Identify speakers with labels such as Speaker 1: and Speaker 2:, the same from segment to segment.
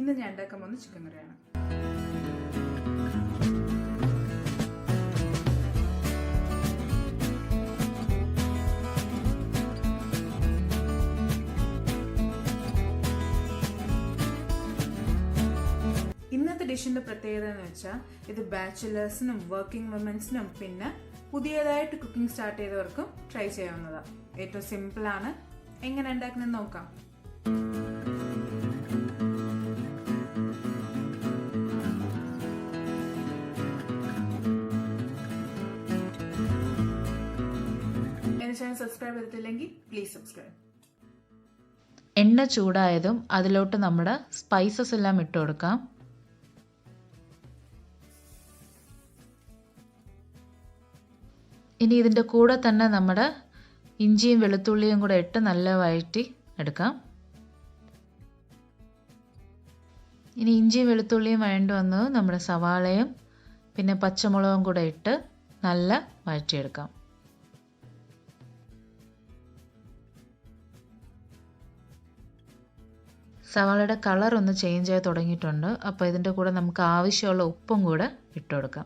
Speaker 1: ഇന്ന് ഞാൻ ഉണ്ടാക്കാൻ പോകുന്ന ചിക്കൻ കറിയാണ്. ഇന്നത്തെ ഡിഷിന്റെ പ്രത്യേകത എന്ന് വെച്ചാൽ ഇത് ബാച്ചിലേഴ്സിനും വർക്കിംഗ് വുമൻസിനും പിന്നെ പുതിയതായിട്ട് കുക്കിംഗ് സ്റ്റാർട്ട് ചെയ്തവർക്കും ട്രൈ ചെയ്യാവുന്നതാണ്. ഏറ്റവും സിമ്പിൾ ആണ്. എങ്ങനെ ഉണ്ടാക്കുന്നത് നോക്കാം. എന്റെ ചാനൽ സബ്സ്ക്രൈബ് ചെയ്തിട്ടില്ലെങ്കിൽ പ്ലീസ് സബ്സ്ക്രൈബ്.
Speaker 2: എണ്ണ ചൂടായതും അതിലോട്ട് നമ്മുടെ സ്പൈസസ് എല്ലാം ഇട്ട് കൊടുക്കാം. ഇനി ഇതിൻ്റെ കൂടെ തന്നെ നമ്മുടെ ഇഞ്ചിയും വെളുത്തുള്ളിയും കൂടെ ഇട്ട് നല്ല വഴറ്റി എടുക്കാം. ഇനി ഇഞ്ചിയും വെളുത്തുള്ളിയും വഴണ്ടി വന്നത് നമ്മുടെ സവാളയും പിന്നെ പച്ചമുളകും കൂടെ ഇട്ട് നല്ല വഴറ്റിയെടുക്കാം. സവാളയുടെ കളർ ഒന്ന് ചേഞ്ച് ആയി തുടങ്ങിയിട്ടുണ്ട്. അപ്പോൾ ഇതിൻ്റെ കൂടെ നമുക്ക് ആവശ്യമുള്ള ഉപ്പും കൂടെ ഇട്ട് കൊടുക്കാം.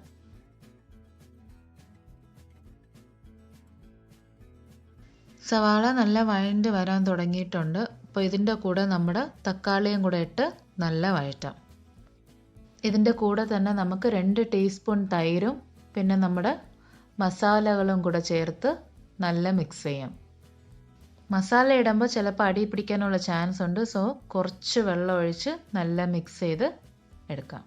Speaker 2: സവാള നല്ല വഴണ്ടി വരാൻ തുടങ്ങിയിട്ടുണ്ട്. അപ്പോൾ ഇതിൻ്റെ കൂടെ നമ്മുടെ തക്കാളിയും കൂടെ ഇട്ട് നല്ല വഴറ്റാം. ഇതിൻ്റെ കൂടെ തന്നെ നമുക്ക് 2 ടീസ്പൂൺ തൈരും പിന്നെ നമ്മുടെ മസാലകളും കൂടെ ചേർത്ത് നല്ല മിക്സ് ചെയ്യാം. മസാല ഇടുമ്പോൾ ചിലപ്പോൾ അടി പിടിക്കാനുള്ള ചാൻസ് ഉണ്ട്. സോ കുറച്ച് വെള്ളം ഒഴിച്ച് നല്ല മിക്സ് ചെയ്ത് എടുക്കാം.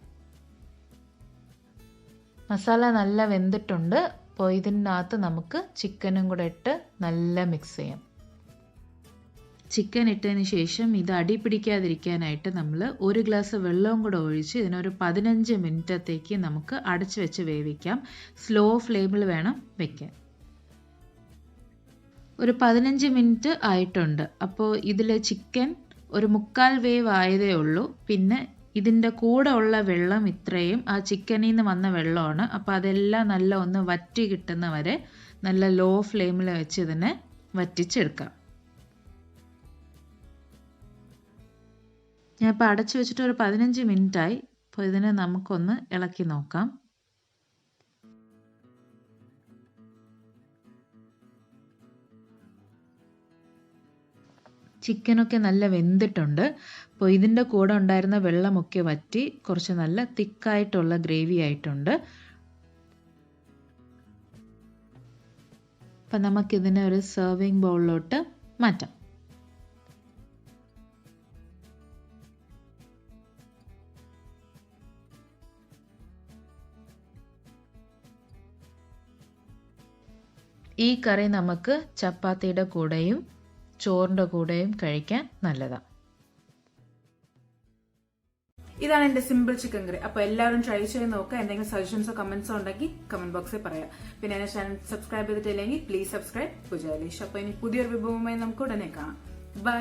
Speaker 2: മസാല നല്ല വെന്തിട്ടുണ്ട്. അപ്പോൾ ഇതിനകത്ത് നമുക്ക് ചിക്കനും കൂടെ ഇട്ട് നല്ല മിക്സ് ചെയ്യാം. ചിക്കൻ ഇട്ടതിന് ശേഷം ഇത് അടി പിടിക്കാതിരിക്കാനായിട്ട് നമ്മൾ 1 ഗ്ലാസ് വെള്ളവും കൂടെ ഒഴിച്ച് ഇതിനൊരു 15 മിനിറ്റത്തേക്ക് നമുക്ക് അടച്ചു വെച്ച് വേവിക്കാം. സ്ലോ ഫ്ലെയിമിൽ വേണം വെക്കാൻ. ഒരു 15 മിനിറ്റ് ആയിട്ടുണ്ട്. അപ്പോൾ ഇതിൽ ചിക്കൻ ഒരു 1/4 വേവ് ആയതേ ഉള്ളൂ. പിന്നെ ഇതിൻ്റെ കൂടെ ഉള്ള വെള്ളം ഇത്രയും ആ ചിക്കനിൽ നിന്ന് വന്ന വെള്ളമാണ്. അപ്പോൾ അതെല്ലാം നല്ല ഒന്ന് വറ്റി കിട്ടുന്ന വരെ നല്ല ലോ ഫ്ലെയിമിൽ വെച്ച് ഇതിനെ വറ്റിച്ചെടുക്കാം. ഞാൻ ഇപ്പോൾ അടച്ചു വെച്ചിട്ട് ഒരു 15 മിനിറ്റായി. അപ്പോൾ ഇതിനെ നമുക്കൊന്ന് ഇളക്കി നോക്കാം. ചിക്കനൊക്കെ നല്ല വെന്തിട്ടുണ്ട്. അപ്പോൾ ഇതിൻ്റെ കൂടെ ഉണ്ടായിരുന്ന വെള്ളമൊക്കെ വറ്റി കുറച്ച് നല്ല തിക്കായിട്ടുള്ള ഗ്രേവി ആയിട്ടുണ്ട്. അപ്പം നമുക്കിതിനെ ഒരു സെർവിങ് ബൗളിലോട്ട് മാറ്റാം. ഈ കറി നമുക്ക് ചപ്പാത്തിയുടെ കൂടെയും ചോറിൻ്റെ കൂടെയും കഴിക്കാൻ നല്ലതാണ്.
Speaker 1: ഇതാണ് എന്റെ സിമ്പിൾ ചിക്കൻ കറി. അപ്പൊ എല്ലാവരും ട്രൈ ചെയ്ത് നോക്കുക. എന്തെങ്കിലും സജഷൻസോ കമന്റ്സോ ഉണ്ടെങ്കിൽ കമന്റ് ബോക്സിൽ പറയാം. പിന്നെ എന്റെ ചാനൽ സബ്സ്ക്രൈബ് ചെയ്തിട്ടില്ലെങ്കിൽ പ്ലീസ് സബ്സ്ക്രൈബ് പൂജ ഐലിഷ്. അപ്പൊ ഇനി പുതിയൊരു വിഭവമായി നമുക്ക് ഉടനെ കാണാം. ബൈ.